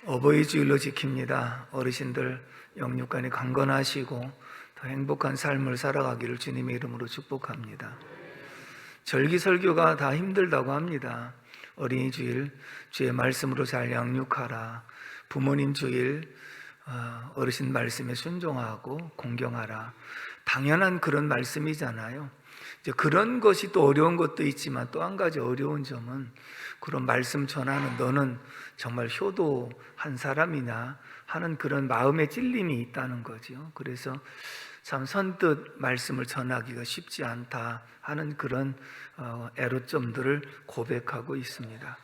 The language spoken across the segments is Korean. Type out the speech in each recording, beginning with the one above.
어버이 주일로 지킵니다. 어르신들 영육간에 강건하시고 더 행복한 삶을 살아가기를 주님의 이름으로 축복합니다. 절기 설교가 다 힘들다고 합니다. 어린이 주일 주의 말씀으로 잘 양육하라. 부모님 주일 어르신 말씀에 순종하고 공경하라. 당연한 그런 말씀이잖아요. 이제 그런 것이 또 어려운 것도 있지만 또 한 가지 어려운 점은 그런 말씀 전하는 너는 정말 효도한 사람이냐 하는 그런 마음의 찔림이 있다는 거죠. 그래서 참 선뜻 말씀을 전하기가 쉽지 않다 하는 그런 애로점들을 고백하고 있습니다.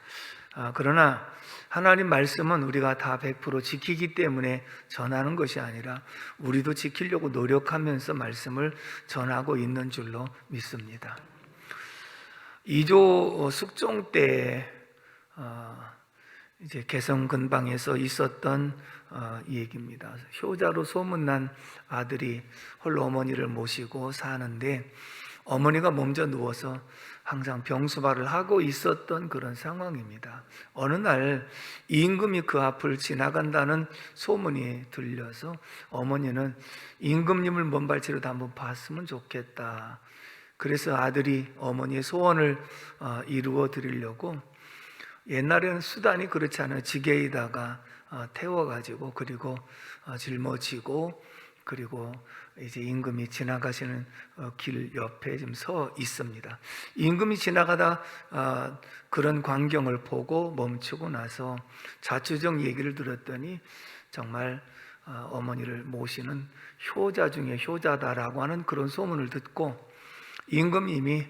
그러나 하나님 말씀은 우리가 다 100% 지키기 때문에 전하는 것이 아니라 우리도 지키려고 노력하면서 말씀을 전하고 있는 줄로 믿습니다. 2조 숙종 때 이제 개성 근방에서 있었던 얘기입니다. 효자로 소문난 아들이 홀로 어머니를 모시고 사는데 어머니가 먼저 누워서 항상 병수발을 하고 있었던 그런 상황입니다. 어느 날 임금이 그 앞을 지나간다는 소문이 들려서 어머니는 임금님을 먼발치로도 한번 봤으면 좋겠다. 그래서 아들이 어머니의 소원을 이루어 드리려고 옛날에는 수단이 그렇지 않아요. 지게에다가 태워가지고 그리고 짊어지고 그리고 이제 임금이 지나가시는 길 옆에 지금 서 있습니다. 임금이 지나가다 그런 광경을 보고 멈추고 나서 자초정 얘기를 들었더니 정말 어머니를 모시는 효자 중에 효자다라고 하는 그런 소문을 듣고 임금님이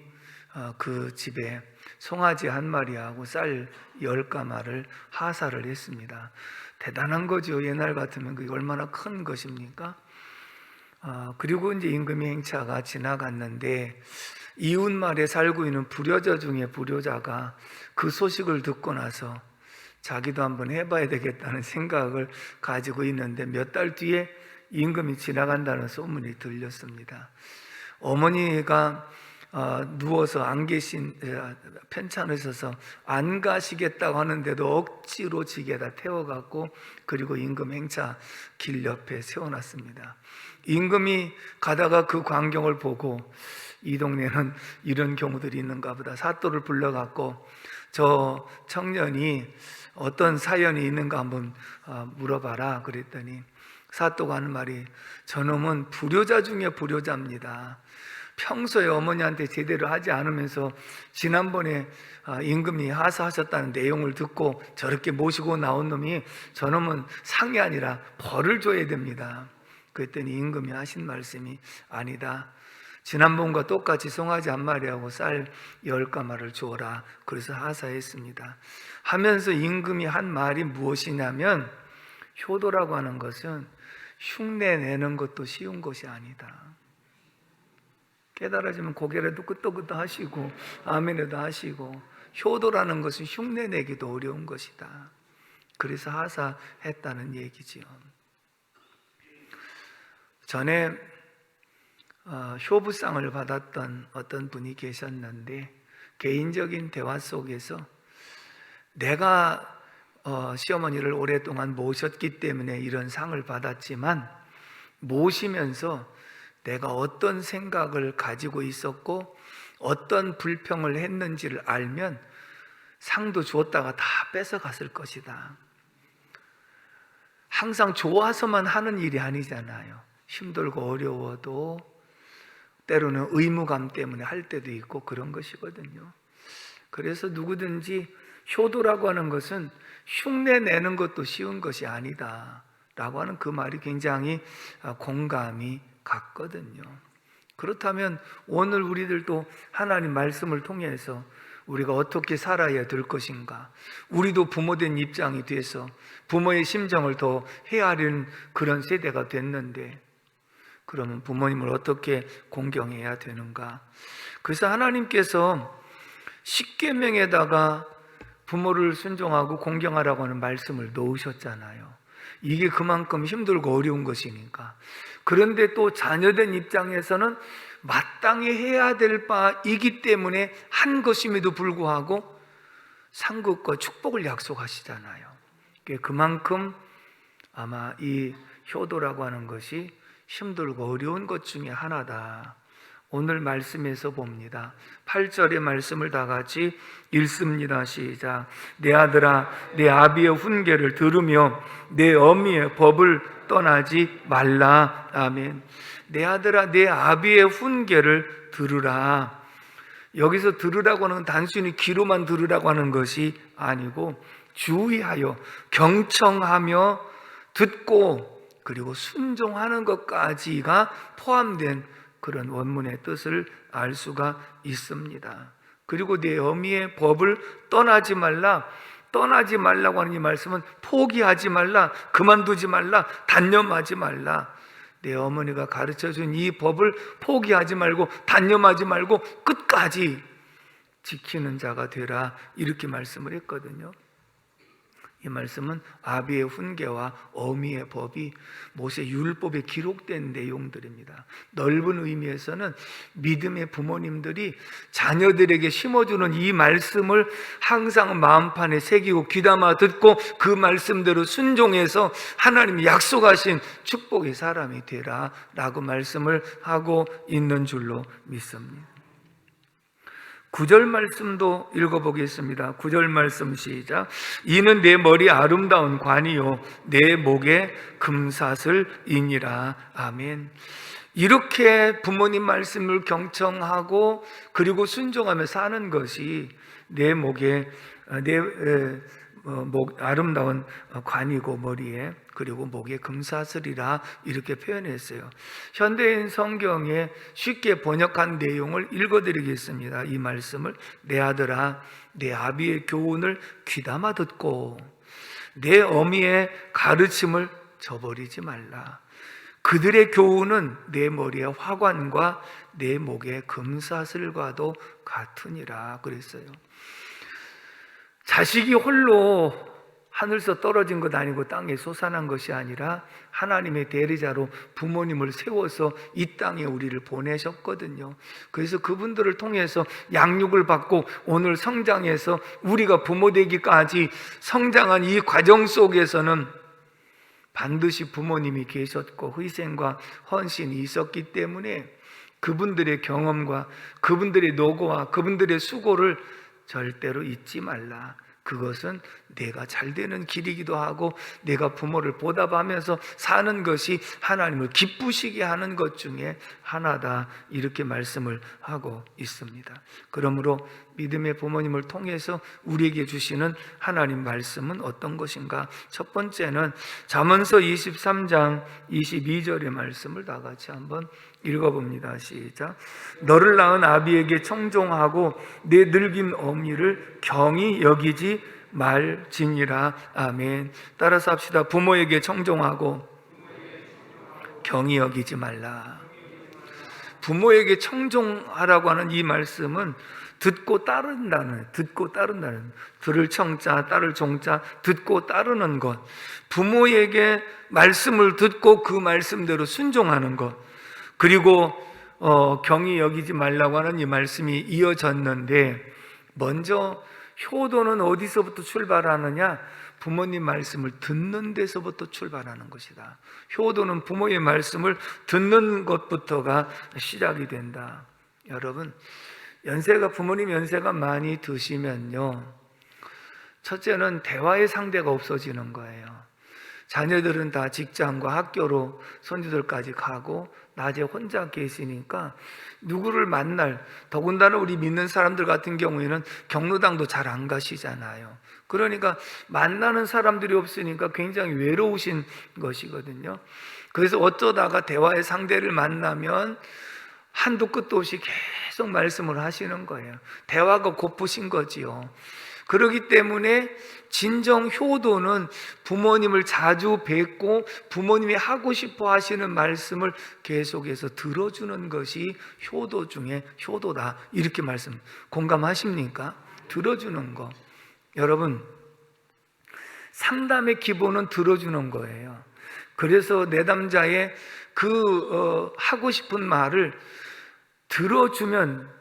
그 집에 송아지 한 마리하고 쌀 10가마를 하사를 했습니다. 대단한 거죠. 옛날 같으면 그게 얼마나 큰 것입니까? 그리고 이제 임금의 행차가 지나갔는데 이웃말에 살고 있는 불효자 중에 불효자가 그 소식을 듣고 나서 자기도 한번 해봐야 되겠다는 생각을 가지고 있는데 몇 달 뒤에 임금이 지나간다는 소문이 들렸습니다. 어머니가 누워서 안 계신 편찮으 셔서 안 가시겠다고 하는데도 억지로 지게다 태워갖고 그리고 임금 행차 길 옆에 세워놨습니다. 임금이 가다가 그 광경을 보고 이 동네는 이런 경우들이 있는가 보다. 사또를 불러갖고 저 청년이 어떤 사연이 있는가 한번 물어봐라 그랬더니 사또가 하는 말이 저놈은 불효자 중에 불효자입니다. 평소에 어머니한테 제대로 하지 않으면서 지난번에 임금이 하사하셨다는 내용을 듣고 저렇게 모시고 나온 놈이 저놈은 상이 아니라 벌을 줘야 됩니다. 그랬더니 임금이 하신 말씀이 아니다. 지난번과 똑같이 송아지 한 마리하고 쌀 10가마를 주어라. 그래서 하사했습니다. 하면서 임금이 한 말이 무엇이냐면 효도라고 하는 것은 흉내 내는 것도 쉬운 것이 아니다. 깨달아지면 고개라도 끄덕끄덕 하시고 아멘에도 하시고 효도라는 것은 흉내 내기도 어려운 것이다. 그래서 하사했다는 얘기지요. 전에 효부상을 받았던 어떤 분이 계셨는데 개인적인 대화 속에서 내가 시어머니를 오랫동안 모셨기 때문에 이런 상을 받았지만 모시면서 내가 어떤 생각을 가지고 있었고 어떤 불평을 했는지를 알면 상도 주었다가 다 뺏어갔을 것이다. 항상 좋아서만 하는 일이 아니잖아요. 힘들고 어려워도 때로는 의무감 때문에 할 때도 있고 그런 것이거든요. 그래서 누구든지 효도라고 하는 것은 흉내 내는 것도 쉬운 것이 아니다 라고 하는 그 말이 굉장히 공감이 갔거든요. 그렇다면 오늘 우리들도 하나님 말씀을 통해서 우리가 어떻게 살아야 될 것인가, 우리도 부모된 입장이 돼서 부모의 심정을 더 헤아리는 그런 세대가 됐는데 그러면 부모님을 어떻게 공경해야 되는가? 그래서 하나님께서 십계명에다가 부모를 순종하고 공경하라고 하는 말씀을 넣으셨잖아요. 이게 그만큼 힘들고 어려운 것이니까. 그런데 또 자녀된 입장에서는 마땅히 해야 될 바이기 때문에 한 것임에도 불구하고 상급과 축복을 약속하시잖아요. 그만큼 아마 이 효도라고 하는 것이 힘들고 어려운 것 중에 하나다. 오늘 말씀에서 봅니다. 8절의 말씀을 다 같이 읽습니다. 시작. 내 아들아, 내 아비의 훈계를 들으며 내 어미의 법을 떠나지 말라. 아멘. 내 아들아, 내 아비의 훈계를 들으라. 여기서 들으라고 하는 건 단순히 귀로만 들으라고 하는 것이 아니고 주의하여 경청하며 듣고 그리고 순종하는 것까지가 포함된 그런 원문의 뜻을 알 수가 있습니다. 그리고 내 어미의 법을 떠나지 말라. 떠나지 말라고 하는 이 말씀은 포기하지 말라, 그만두지 말라, 단념하지 말라. 내 어머니가 가르쳐준 이 법을 포기하지 말고 단념하지 말고 끝까지 지키는 자가 되라, 이렇게 말씀을 했거든요. 이 말씀은 아비의 훈계와 어미의 법이 모세 율법에 기록된 내용들입니다. 넓은 의미에서는 믿음의 부모님들이 자녀들에게 심어주는 이 말씀을 항상 마음판에 새기고 귀담아 듣고 그 말씀대로 순종해서 하나님이 약속하신 축복의 사람이 되라 라고 말씀을 하고 있는 줄로 믿습니다. 9절 말씀도 읽어보겠습니다. 9절 말씀 시작. 이는 내 머리 아름다운 관이요 내 목에 금사슬이니라. 아멘. 이렇게 부모님 말씀을 경청하고 그리고 순종하며 사는 것이 내 목에 아름다운 관이고 머리에 그리고 목에 금사슬이라 이렇게 표현했어요. 현대인 성경에 쉽게 번역한 내용을 읽어드리겠습니다. 이 말씀을 내 아들아 내 아비의 교훈을 귀담아 듣고 내 어미의 가르침을 저버리지 말라. 그들의 교훈은 내 머리의 화관과 내 목의 금사슬과도 같으니라 그랬어요. 자식이 홀로 하늘에서 떨어진 것 아니고 땅에 솟아난 것이 아니라 하나님의 대리자로 부모님을 세워서 이 땅에 우리를 보내셨거든요. 그래서 그분들을 통해서 양육을 받고 오늘 성장해서 우리가 부모 되기까지 성장한 이 과정 속에서는 반드시 부모님이 계셨고 희생과 헌신이 있었기 때문에 그분들의 경험과 그분들의 노고와 그분들의 수고를 절대로 잊지 말라. 그것은 내가 잘 되는 길이기도 하고 내가 부모를 보답하면서 사는 것이 하나님을 기쁘시게 하는 것 중에 하나다, 이렇게 말씀을 하고 있습니다. 그러므로 믿음의 부모님을 통해서 우리에게 주시는 하나님 말씀은 어떤 것인가? 첫 번째는 잠언서 23장 22절의 말씀을 다 같이 한번 읽어봅니다. 시작. 너를 낳은 아비에게 청종하고 내 늙은 어미를 경히 여기지 말지니라. 아멘. 따라서 합시다. 부모에게 청종하고 경히 여기지 말라. 부모에게 청종하라고 하는 이 말씀은 듣고 따른다는, 들을 청자, 따를 종자, 듣고 따르는 것. 부모에게 말씀을 듣고 그 말씀대로 순종하는 것. 그리고 경히 여기지 말라고 하는 이 말씀이 이어졌는데, 먼저 효도는 어디서부터 출발하느냐? 부모님 말씀을 듣는 데서부터 출발하는 것이다. 효도는 부모의 말씀을 듣는 것부터가 시작이 된다. 여러분, 부모님 연세가 많이 드시면요, 첫째는 대화의 상대가 없어지는 거예요. 자녀들은 다 직장과 학교로 손주들까지 가고 낮에 혼자 계시니까 누구를 만날, 더군다나 우리 믿는 사람들 같은 경우에는 경로당도 잘 안 가시잖아요. 그러니까 만나는 사람들이 없으니까 굉장히 외로우신 것이거든요. 그래서 어쩌다가 대화의 상대를 만나면 한도 끝도 없이 계속 말씀을 하시는 거예요. 대화가 고프신 거지요. 그렇기 때문에 진정 효도는 부모님을 자주 뵙고 부모님이 하고 싶어 하시는 말씀을 계속해서 들어주는 것이 효도 중에 효도다, 이렇게 말씀 공감하십니까? 들어주는 거. 여러분, 상담의 기본은 들어주는 거예요. 그래서 내담자의 하고 싶은 말을 들어주면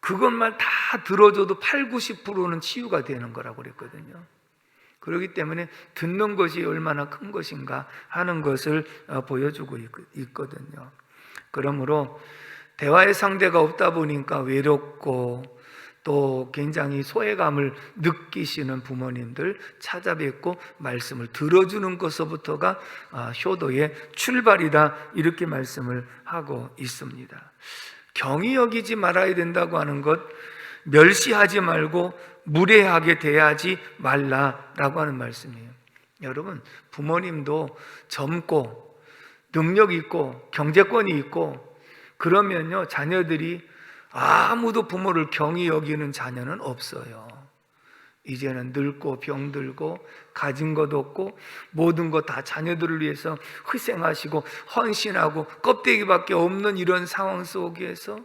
그것만 다 들어줘도 80, 90%는 치유가 되는 거라고 그랬거든요. 그렇기 때문에 듣는 것이 얼마나 큰 것인가 하는 것을 보여주고 있거든요. 그러므로 대화의 상대가 없다 보니까 외롭고 또 굉장히 소외감을 느끼시는 부모님들 찾아뵙고 말씀을 들어주는 것서부터가 효도의 출발이다, 이렇게 말씀을 하고 있습니다. 경히 여기지 말아야 된다고 하는 것, 멸시하지 말고 무례하게 대하지 말라라고 하는 말씀이에요. 여러분, 부모님도 젊고 능력 있고 경제권이 있고 그러면요, 자녀들이 아무도 부모를 경히 여기는 자녀는 없어요. 이제는 늙고 병들고 가진 것 없고 모든 것 다 자녀들을 위해서 희생하시고 헌신하고 껍데기밖에 없는 이런 상황 속에서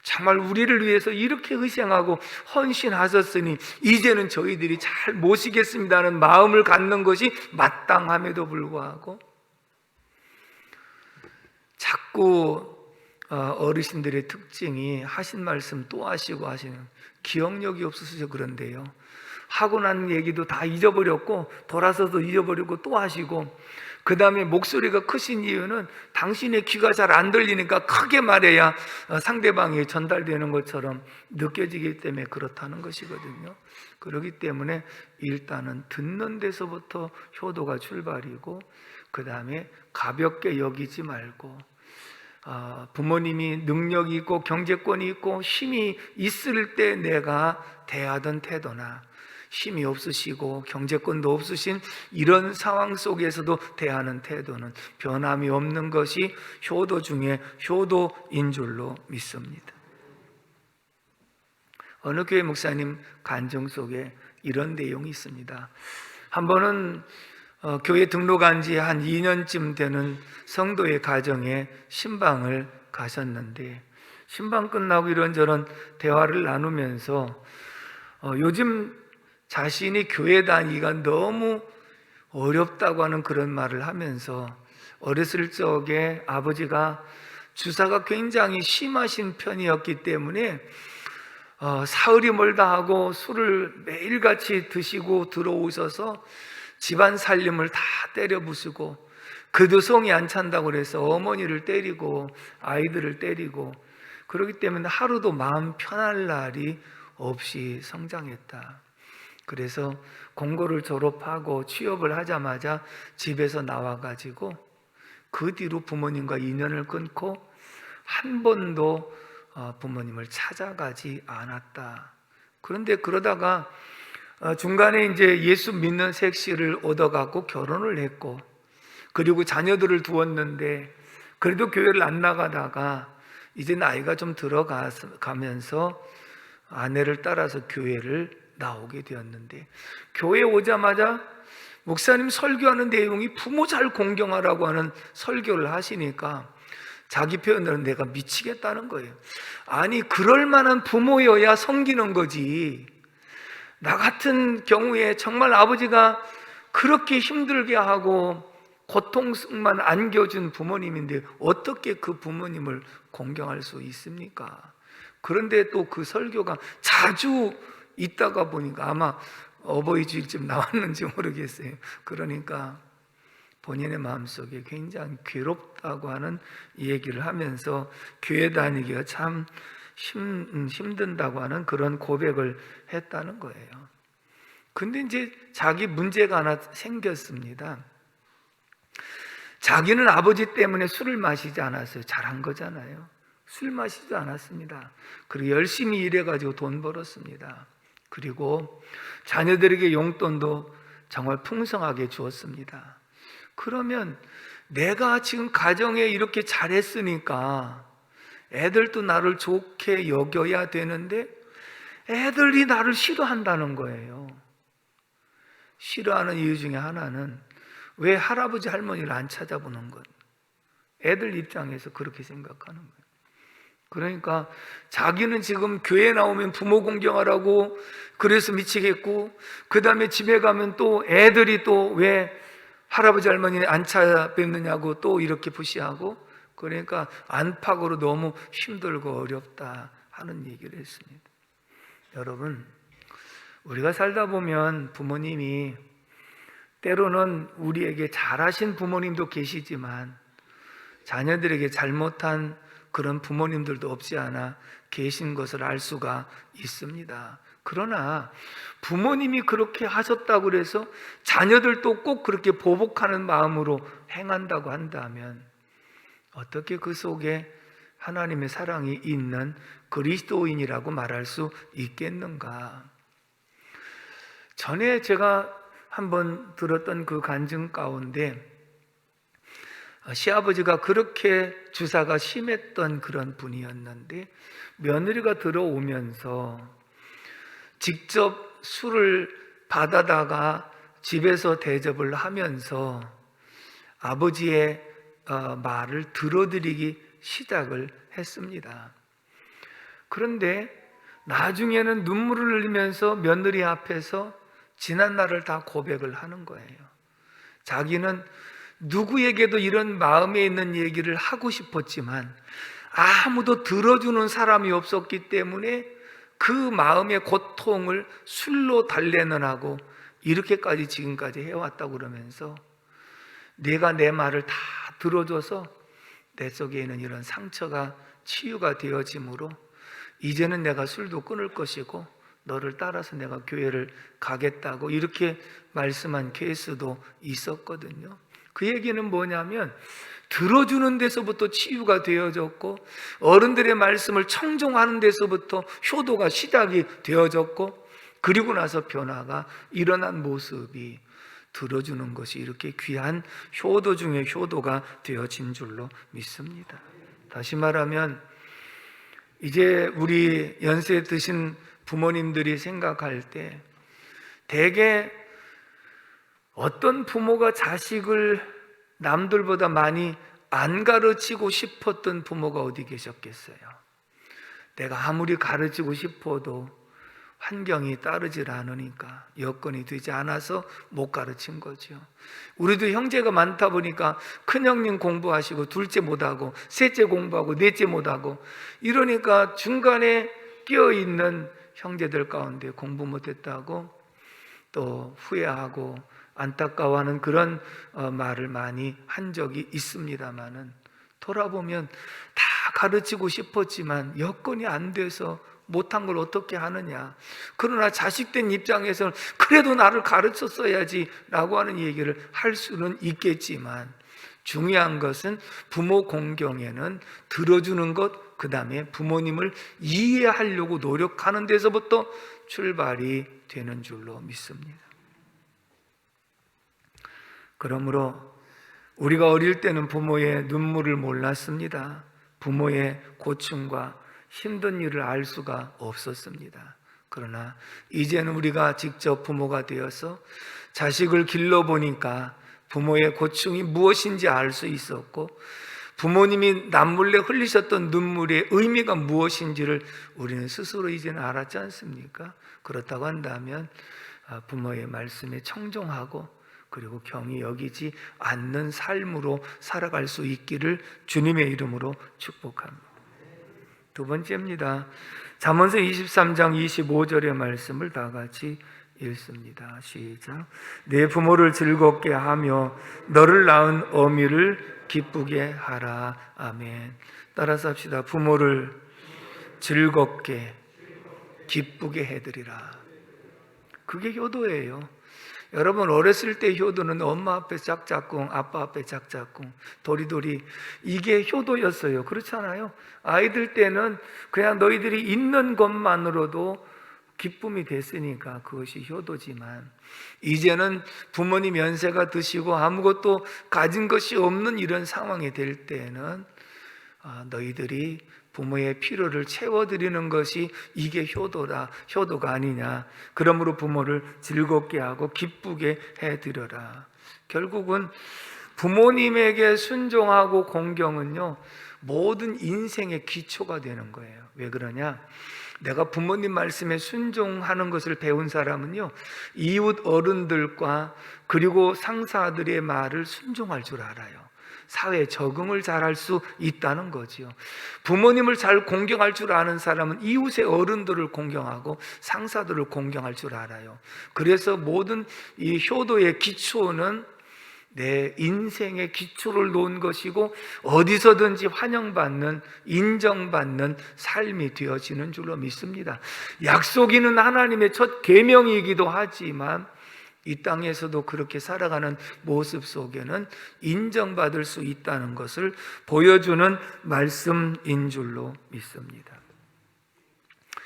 정말 우리를 위해서 이렇게 희생하고 헌신하셨으니 이제는 저희들이 잘 모시겠습니다는 마음을 갖는 것이 마땅함에도 불구하고 자꾸 어르신들의 특징이 하신 말씀 또 하시고 하시는, 기억력이 없으셔서 그런데요, 하고 난 얘기도 다 잊어버렸고 돌아서도 잊어버리고 또 하시고, 그 다음에 목소리가 크신 이유는 당신의 귀가 잘 안 들리니까 크게 말해야 상대방이 전달되는 것처럼 느껴지기 때문에 그렇다는 것이거든요. 그렇기 때문에 일단은 듣는 데서부터 효도가 출발이고, 그 다음에 가볍게 여기지 말고, 부모님이 능력이 있고 경제권이 있고 힘이 있을 때 내가 대하던 태도나 힘이 없으시고 경제권도 없으신 이런 상황 속에서도 대하는 태도는 변함이 없는 것이 효도 중에 효도인 줄로 믿습니다. 어느 교회 목사님 간증 속에 이런 내용이 있습니다. 한 번은 교회 등록한 지 한 2년쯤 되는 성도의 가정에 신방을 가셨는데, 신방 끝나고 이런저런 대화를 나누면서 요즘 자신이 교회 다니기가 너무 어렵다고 하는 그런 말을 하면서, 어렸을 적에 아버지가 주사가 굉장히 심하신 편이었기 때문에 사흘이 멀다 하고 술을 매일같이 드시고 들어오셔서 집안 살림을 다 때려 부수고, 그도 성이 안 찬다고 그래서 어머니를 때리고 아이들을 때리고, 그렇기 때문에 하루도 마음 편할 날이 없이 성장했다. 그래서 공고를 졸업하고 취업을 하자마자 집에서 나와가지고 그 뒤로 부모님과 인연을 끊고 한 번도 부모님을 찾아가지 않았다. 그런데 그러다가 중간에 이제 예수 믿는 색시를 얻어갖고 결혼을 했고, 그리고 자녀들을 두었는데 그래도 교회를 안 나가다가 이제 나이가 좀 들어가면서 아내를 따라서 교회를 나오게 되었는데, 교회에 오자마자 목사님 설교하는 내용이 부모 잘 공경하라고 하는 설교를 하시니까 자기 표현으로 내가 미치겠다는 거예요. 아니, 그럴 만한 부모여야 섬기는 거지. 나 같은 경우에 정말 아버지가 그렇게 힘들게 하고 고통만 안겨준 부모님인데 어떻게 그 부모님을 공경할 수 있습니까? 그런데 또 그 설교가 자주 있다가 보니까 아마 어버이 주일쯤 나왔는지 모르겠어요. 그러니까 본인의 마음속에 굉장히 괴롭다고 하는 얘기를 하면서 교회 다니기가 참 힘든다고 하는 그런 고백을 했다는 거예요. 근데 이제 자기 문제가 하나 생겼습니다. 자기는 아버지 때문에 술을 마시지 않았어요. 잘한 거잖아요. 술 마시지 않았습니다. 그리고 열심히 일해가지고 돈 벌었습니다. 그리고 자녀들에게 용돈도 정말 풍성하게 주었습니다. 그러면 내가 지금 가정에 이렇게 잘했으니까 애들도 나를 좋게 여겨야 되는데 애들이 나를 싫어한다는 거예요. 싫어하는 이유 중에 하나는 왜 할아버지 할머니를 안 찾아보는 것, 애들 입장에서 그렇게 생각하는 거예요. 그러니까 자기는 지금 교회 나오면 부모 공경하라고 그래서 미치겠고, 그 다음에 집에 가면 또 애들이 또 왜 할아버지 할머니 안 찾아뵙느냐고 또 이렇게 부시하고, 그러니까 안팎으로 너무 힘들고 어렵다 하는 얘기를 했습니다. 여러분, 우리가 살다 보면 부모님이 때로는 우리에게 잘하신 부모님도 계시지만 자녀들에게 잘못한 그런 부모님들도 없지 않아 계신 것을 알 수가 있습니다. 그러나 부모님이 그렇게 하셨다고 해서 자녀들도 꼭 그렇게 보복하는 마음으로 행한다고 한다면 어떻게 그 속에 하나님의 사랑이 있는 그리스도인이라고 말할 수 있겠는가? 전에 제가 한번 들었던 그 간증 가운데 시아버지가 그렇게 주사가 심했던 그런 분이었는데 며느리가 들어오면서 직접 술을 받아다가 집에서 대접을 하면서 아버지의 말을 들어드리기 시작을 했습니다. 그런데 나중에는 눈물을 흘리면서 며느리 앞에서 지난 날을 다 고백을 하는 거예요. 자기는 누구에게도 이런 마음에 있는 얘기를 하고 싶었지만 아무도 들어주는 사람이 없었기 때문에 그 마음의 고통을 술로 달래느라고 이렇게까지 지금까지 해왔다고 그러면서 내가 내 말을 다 들어줘서 내 속에 있는 이런 상처가 치유가 되어지므로 이제는 내가 술도 끊을 것이고 너를 따라서 내가 교회를 가겠다고 이렇게 말씀한 케이스도 있었거든요. 그 얘기는 뭐냐면 들어주는 데서부터 치유가 되어졌고 어른들의 말씀을 청종하는 데서부터 효도가 시작이 되어졌고 그리고 나서 변화가 일어난 모습이 들어주는 것이 이렇게 귀한 효도 중에 효도가 되어진 줄로 믿습니다. 다시 말하면 이제 우리 연세 드신 부모님들이 생각할 때 대개 어떤 부모가 자식을 남들보다 많이 안 가르치고 싶었던 부모가 어디 계셨겠어요? 내가 아무리 가르치고 싶어도 환경이 따르질 않으니까 여건이 되지 않아서 못 가르친 거죠. 우리도 형제가 많다 보니까 큰형님 공부하시고 둘째 못하고 셋째 공부하고 넷째 못하고 이러니까 중간에 끼어있는 형제들 가운데 공부 못했다고 또 후회하고 안타까워하는 그런 말을 많이 한 적이 있습니다만은 돌아보면 다 가르치고 싶었지만 여건이 안 돼서 못한 걸 어떻게 하느냐. 그러나 자식된 입장에서는 그래도 나를 가르쳤어야지 라고 하는 얘기를 할 수는 있겠지만 중요한 것은 부모 공경에는 들어주는 것, 그 다음에 부모님을 이해하려고 노력하는 데서부터 출발이 되는 줄로 믿습니다. 그러므로 우리가 어릴 때는 부모의 눈물을 몰랐습니다. 부모의 고충과 힘든 일을 알 수가 없었습니다. 그러나 이제는 우리가 직접 부모가 되어서 자식을 길러보니까 부모의 고충이 무엇인지 알 수 있었고 부모님이 남몰래 흘리셨던 눈물의 의미가 무엇인지를 우리는 스스로 이제는 알았지 않습니까? 그렇다고 한다면 부모의 말씀에 청종하고 그리고 경히 여기지 않는 삶으로 살아갈 수 있기를 주님의 이름으로 축복합니다. 두 번째입니다. 잠언서 23장 25절의 말씀을 다 같이 읽습니다. 시작. 내 부모를 즐겁게 하며 너를 낳은 어미를 기쁘게 하라. 아멘. 따라서 합시다. 부모를 즐겁게 기쁘게 해드리라. 그게 효도예요. 여러분 어렸을 때 효도는 엄마 앞에 짝짝꿍, 아빠 앞에 짝짝꿍, 도리도리 이게 효도였어요. 그렇잖아요. 아이들 때는 그냥 너희들이 있는 것만으로도 기쁨이 됐으니까 그것이 효도지만 이제는 부모님 연세가 드시고 아무것도 가진 것이 없는 이런 상황이 될 때는 너희들이 부모의 필요를 채워드리는 것이 이게 효도가 아니냐. 그러므로 부모를 즐겁게 하고 기쁘게 해드려라. 결국은 부모님에게 순종하고 공경은요 모든 인생의 기초가 되는 거예요. 왜 그러냐? 내가 부모님 말씀에 순종하는 것을 배운 사람은요 이웃 어른들과 그리고 상사들의 말을 순종할 줄 알아요. 사회에 적응을 잘할 수 있다는 거지요. 부모님을 잘 공경할 줄 아는 사람은 이웃의 어른들을 공경하고 상사들을 공경할 줄 알아요. 그래서 모든 이 효도의 기초는 내 인생의 기초를 놓은 것이고 어디서든지 환영받는, 인정받는 삶이 되어지는 줄로 믿습니다. 약속 있는 하나님의 첫 계명이기도 하지만 이 땅에서도 그렇게 살아가는 모습 속에는 인정받을 수 있다는 것을 보여주는 말씀인 줄로 믿습니다.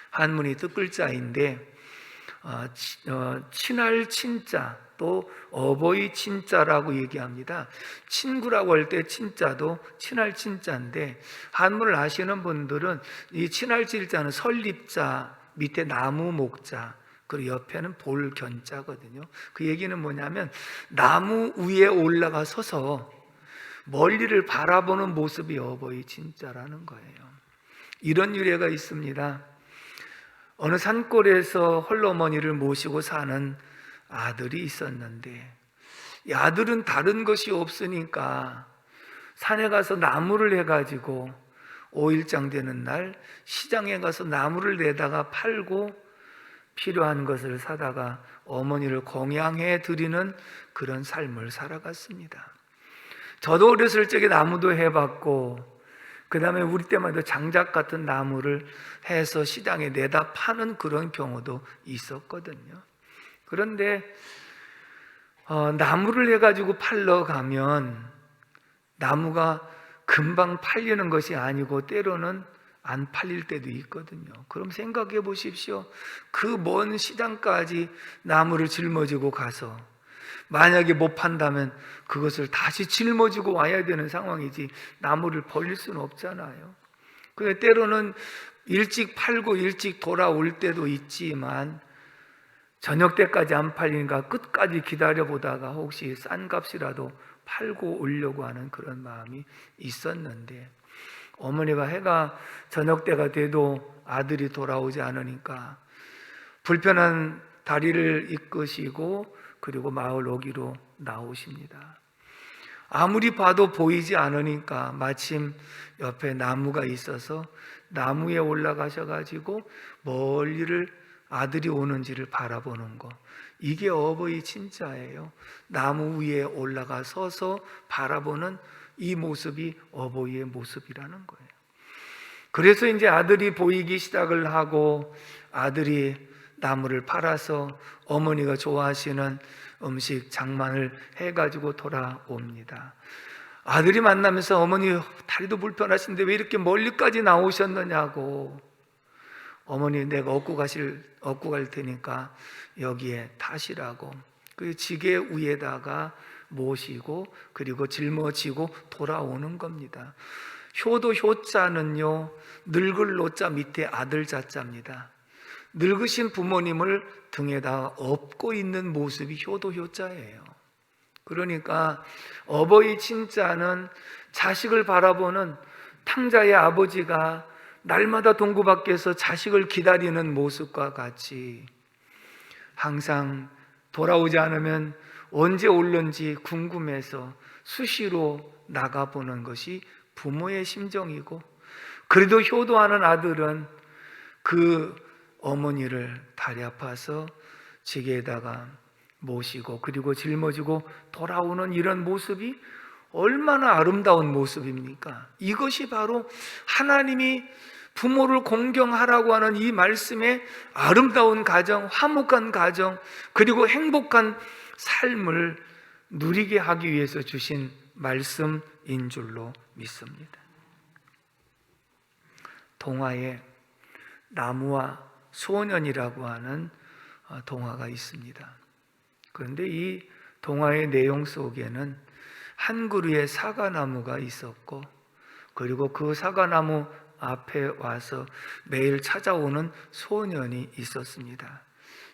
한문이 뜻글자인데 친할 친자, 또 어버이 친자라고 얘기합니다. 친구라고 할 때 친자도 친할 친자인데, 한문을 아시는 분들은 이 친할 친자는 설립자 밑에 나무 목자, 그리고 옆에는 볼견자거든요. 그 얘기는 뭐냐면 나무 위에 올라가 서서 멀리를 바라보는 모습이 어버이 친자라는 거예요. 이런 유래가 있습니다. 어느 산골에서 홀로머니를 모시고 사는 아들이 있었는데, 이 아들은 다른 것이 없으니까 산에 가서 나무를 해가지고 5일장 되는 날 시장에 가서 나무를 내다가 팔고 필요한 것을 사다가 어머니를 공양해 드리는 그런 삶을 살아갔습니다. 저도 어렸을 적에 나무도 해봤고, 그 다음에 우리 때마다 장작 같은 나무를 해서 시장에 내다 파는 그런 경우도 있었거든요. 그런데 나무를 해가지고 팔러 가면 나무가 금방 팔리는 것이 아니고 때로는 안 팔릴 때도 있거든요. 그럼 생각해 보십시오. 그 먼 시장까지 나무를 짊어지고 가서 만약에 못 판다면 그것을 다시 짊어지고 와야 되는 상황이지 나무를 벌릴 수는 없잖아요. 근데 때로는 일찍 팔고 일찍 돌아올 때도 있지만 저녁 때까지 안 팔리니까 끝까지 기다려보다가 혹시 싼 값이라도 팔고 오려고 하는 그런 마음이 있었는데, 어머니가 해가 저녁 때가 돼도 아들이 돌아오지 않으니까 불편한 다리를 이끄시고 그리고 마을 오기로 나오십니다. 아무리 봐도 보이지 않으니까 마침 옆에 나무가 있어서 나무에 올라가셔가지고 멀리를 아들이 오는지를 바라보는 거, 이게 어버이 친자예요. 나무 위에 올라가 서서 바라보는 이 모습이 어버이의 모습이라는 거예요. 그래서 이제 아들이 보이기 시작을 하고 아들이 나무를 팔아서 어머니가 좋아하시는 음식 장만을 해가지고 돌아옵니다. 아들이 만나면서 어머니 다리도 불편하신데 왜 이렇게 멀리까지 나오셨느냐고, 어머니 내가 업고 갈 테니까 여기에 타시라고 그 지게 위에다가 모시고 그리고 짊어지고 돌아오는 겁니다. 효도 효자는요, 늙을 노자 밑에 아들 자자입니다. 늙으신 부모님을 등에다 업고 있는 모습이 효도 효자예요. 그러니까 어버이 친자는 자식을 바라보는 탕자의 아버지가 날마다 동구 밖에서 자식을 기다리는 모습과 같이 항상 돌아오지 않으면 언제 올는지 궁금해서 수시로 나가보는 것이 부모의 심정이고, 그래도 효도하는 아들은 그 어머니를 다리 아파서 지게에다가 모시고 그리고 짊어지고 돌아오는 이런 모습이 얼마나 아름다운 모습입니까? 이것이 바로 하나님이 부모를 공경하라고 하는 이 말씀의 아름다운 가정, 화목한 가정, 그리고 행복한 삶을 누리게 하기 위해서 주신 말씀인 줄로 믿습니다. 동화에 나무와 소년이라고 하는 동화가 있습니다. 그런데 이 동화의 내용 속에는 한 그루의 사과나무가 있었고, 그리고 그 사과나무 앞에 와서 매일 찾아오는 소년이 있었습니다.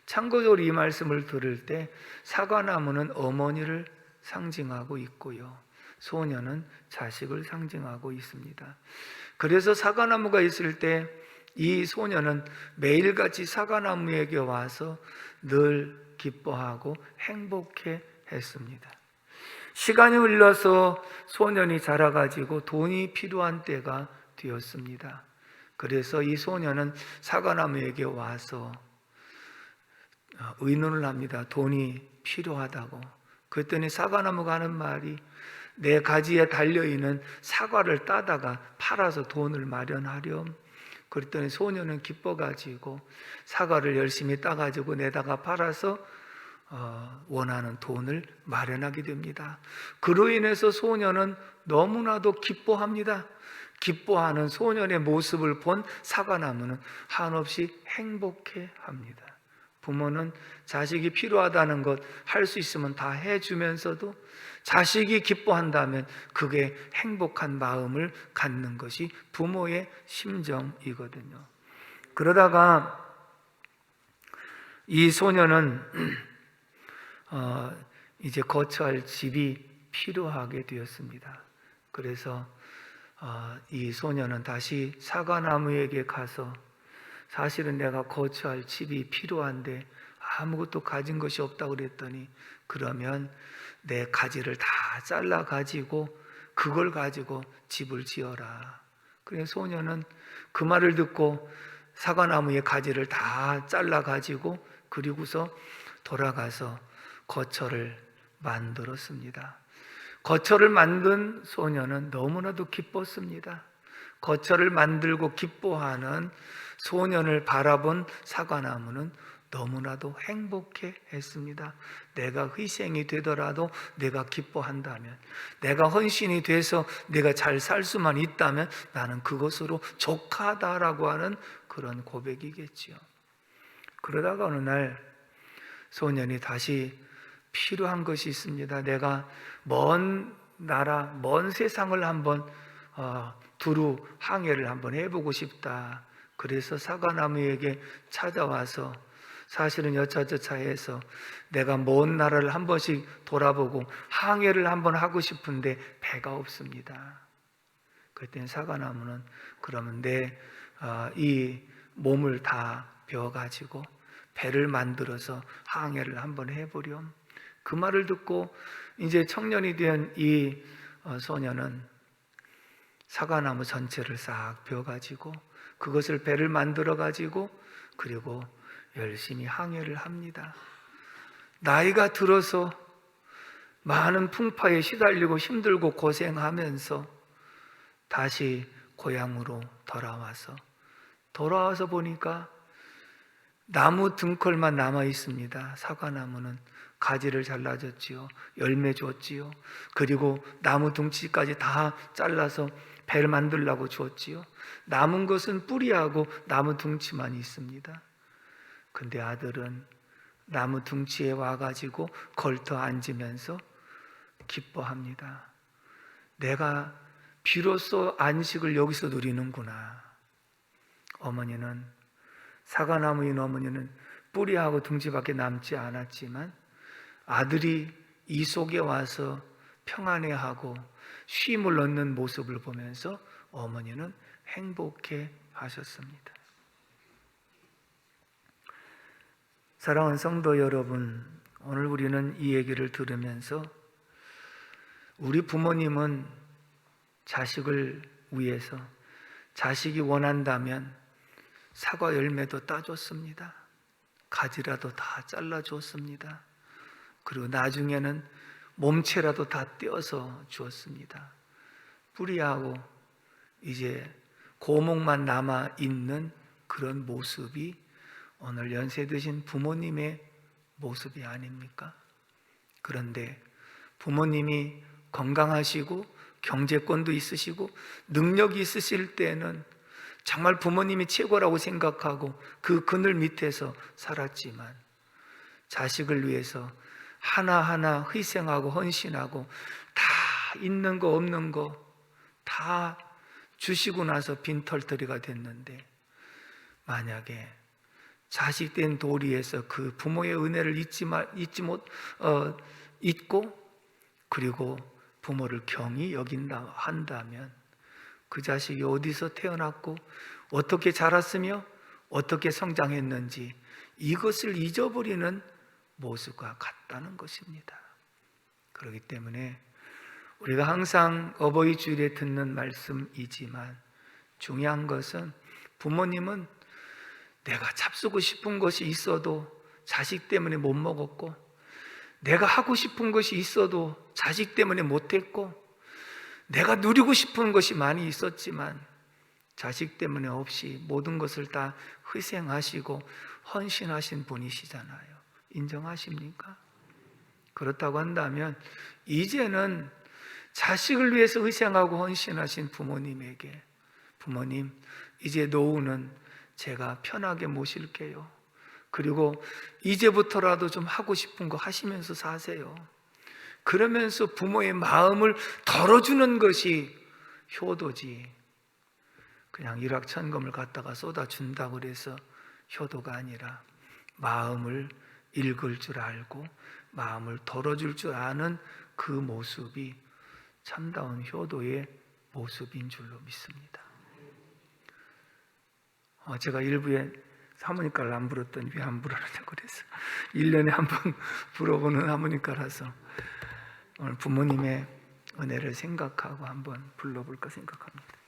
참고적으로 이 말씀을 들을 때 사과나무는 어머니를 상징하고 있고요, 소년은 자식을 상징하고 있습니다. 그래서 사과나무가 있을 때 이 소년은 매일같이 사과나무에게 와서 늘 기뻐하고 행복해 했습니다. 시간이 흘러서 소년이 자라가지고 돈이 필요한 때가 되었습니다. 그래서 이 소년은 사과나무에게 와서 의논을 합니다. 돈이 필요하다고. 그랬더니 사과나무가 하는 말이, 내 가지에 달려있는 사과를 따다가 팔아서 돈을 마련하렴. 그랬더니 소년은 기뻐가지고 사과를 열심히 따가지고 내다가 팔아서 원하는 돈을 마련하게 됩니다. 그로 인해서 소년은 너무나도 기뻐합니다. 기뻐하는 소년의 모습을 본 사과나무는 한없이 행복해합니다. 부모는 자식이 필요하다는 것 할 수 있으면 다 해주면서도 자식이 기뻐한다면 그게 행복한 마음을 갖는 것이 부모의 심정이거든요. 그러다가 이 소년은 이제 거처할 집이 필요하게 되었습니다. 그래서 이 소년은 다시 사과나무에게 가서, 사실은 내가 거처할 집이 필요한데 아무것도 가진 것이 없다고 그랬더니, 그러면 내 가지를 다 잘라 가지고 그걸 가지고 집을 지어라. 그래서 소년은 그 말을 듣고 사과나무의 가지를 다 잘라 가지고 그리고서 돌아가서 거처를 만들었습니다. 거처를 만든 소년은 너무나도 기뻤습니다. 거처를 만들고 기뻐하는 소년을 바라본 사과나무는 너무나도 행복해 했습니다. 내가 희생이 되더라도 내가 기뻐한다면, 내가 헌신이 돼서 내가 잘 살 수만 있다면 나는 그것으로 족하다라고 하는 그런 고백이겠지요. 그러다가 어느 날 소년이 다시 필요한 것이 있습니다. 내가 먼 나라, 먼 세상을 한번 두루 항해를 한번 해보고 싶다. 그래서 사과나무에게 찾아와서, 사실은 여차저차해서 내가 먼 나라를 한 번씩 돌아보고 항해를 한번 하고 싶은데 배가 없습니다. 그랬더니 사과나무는, 그러면 내 이 몸을 다 베어가지고 배를 만들어서 항해를 한번 해보렴. 그 말을 듣고 이제 청년이 된 이 소년은 사과나무 전체를 싹 베어가지고 그것을 배를 만들어가지고 그리고 열심히 항해를 합니다. 나이가 들어서 많은 풍파에 시달리고 힘들고 고생하면서 다시 고향으로 돌아와서 보니까 나무 등컬만 남아 있습니다. 사과나무는 가지를 잘라줬지요. 열매 줬지요. 그리고 나무 둥치까지 다 잘라서 배를 만들려고 줬지요. 남은 것은 뿌리하고 나무 둥치만 있습니다. 근데 아들은 나무 둥치에 와가지고 걸터 앉으면서 기뻐합니다. 내가 비로소 안식을 여기서 누리는구나. 사과나무인 어머니는 뿌리하고 둥지밖에 남지 않았지만 아들이 이 속에 와서 평안해하고 쉼을 얻는 모습을 보면서 어머니는 행복해 하셨습니다. 사랑하는 성도 여러분, 오늘 우리는 이 얘기를 들으면서 우리 부모님은 자식을 위해서, 자식이 원한다면 사과 열매도 따줬습니다. 가지라도 다 잘라줬습니다. 그리고 나중에는 몸체라도 다 떼어서 주었습니다. 뿌리하고 이제 고목만 남아있는 그런 모습이 오늘 연세 드신 부모님의 모습이 아닙니까? 그런데 부모님이 건강하시고 경제권도 있으시고 능력이 있으실 때는 정말 부모님이 최고라고 생각하고 그 그늘 밑에서 살았지만 자식을 위해서 하나하나 희생하고 헌신하고 다 있는 거 없는 거 다 주시고 나서 빈털터리가 됐는데, 만약에 자식된 도리에서 그 부모의 은혜를 잊고 그리고 부모를 경히 여긴다 한다면 그 자식이 어디서 태어났고 어떻게 자랐으며 어떻게 성장했는지 이것을 잊어버리는 모습과 같다는 것입니다. 그렇기 때문에 우리가 항상 어버이 주일에 듣는 말씀이지만 중요한 것은 부모님은 내가 잡수고 싶은 것이 있어도 자식 때문에 못 먹었고, 내가 하고 싶은 것이 있어도 자식 때문에 못했고, 내가 누리고 싶은 것이 많이 있었지만 자식 때문에 없이 모든 것을 다 희생하시고 헌신하신 분이시잖아요. 인정하십니까? 그렇다고 한다면 이제는 자식을 위해서 희생하고 헌신하신 부모님에게, 부모님, 이제 노후는 제가 편하게 모실게요. 그리고 이제부터라도 좀 하고 싶은 거 하시면서 사세요. 그러면서 부모의 마음을 덜어주는 것이 효도지, 그냥 일확천금을 갖다가 쏟아준다고 해서 효도가 아니라 마음을 읽을 줄 알고 마음을 덜어줄 줄 아는 그 모습이 참다운 효도의 모습인 줄로 믿습니다. 제가 일부에 하모니카를 안 불었더니 왜 안 불어라고 그래서 1년에 한 번 불어보는 하모니카라서 오늘 부모님의 은혜를 생각하고 한번 불러볼까 생각합니다.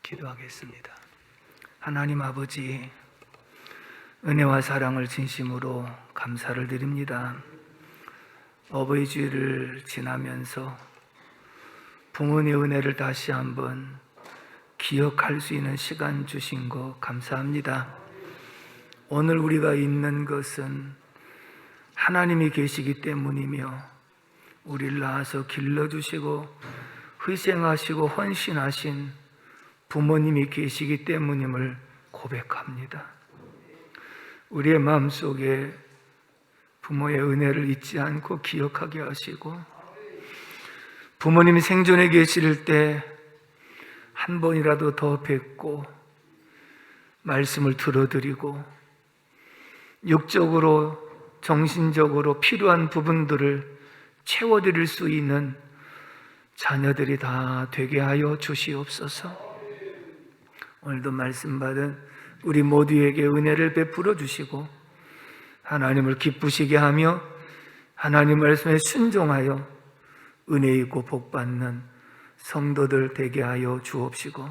기도하겠습니다. 하나님 아버지, 은혜와 사랑을 진심으로 감사를 드립니다. 어버이 주일을 지나면서 부모의 은혜를 다시 한번 기억할 수 있는 시간 주신 거 감사합니다. 오늘 우리가 있는 것은 하나님이 계시기 때문이며 우리를 낳아서 길러주시고 희생하시고 헌신하신 부모님이 계시기 때문임을 고백합니다. 우리의 마음속에 부모의 은혜를 잊지 않고 기억하게 하시고, 부모님이 생존에 계실 때 한 번이라도 더 뵙고 말씀을 들어드리고 육적으로 정신적으로 필요한 부분들을 채워드릴 수 있는 자녀들이 다 되게 하여 주시옵소서. 오늘도 말씀 받은 우리 모두에게 은혜를 베풀어 주시고 하나님을 기쁘시게 하며 하나님 말씀에 순종하여 은혜 있고 복 받는 성도들 되게 하여 주옵시고,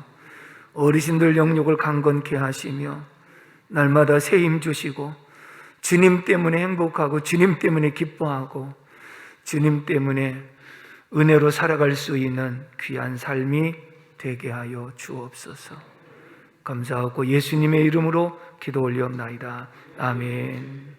어르신들 영육을 강건케 하시며 날마다 새 힘 주시고 주님 때문에 행복하고 주님 때문에 기뻐하고 주님 때문에 은혜로 살아갈 수 있는 귀한 삶이 되게 하여 주옵소서. 감사하고 예수님의 이름으로 기도 올리옵나이다. 아멘.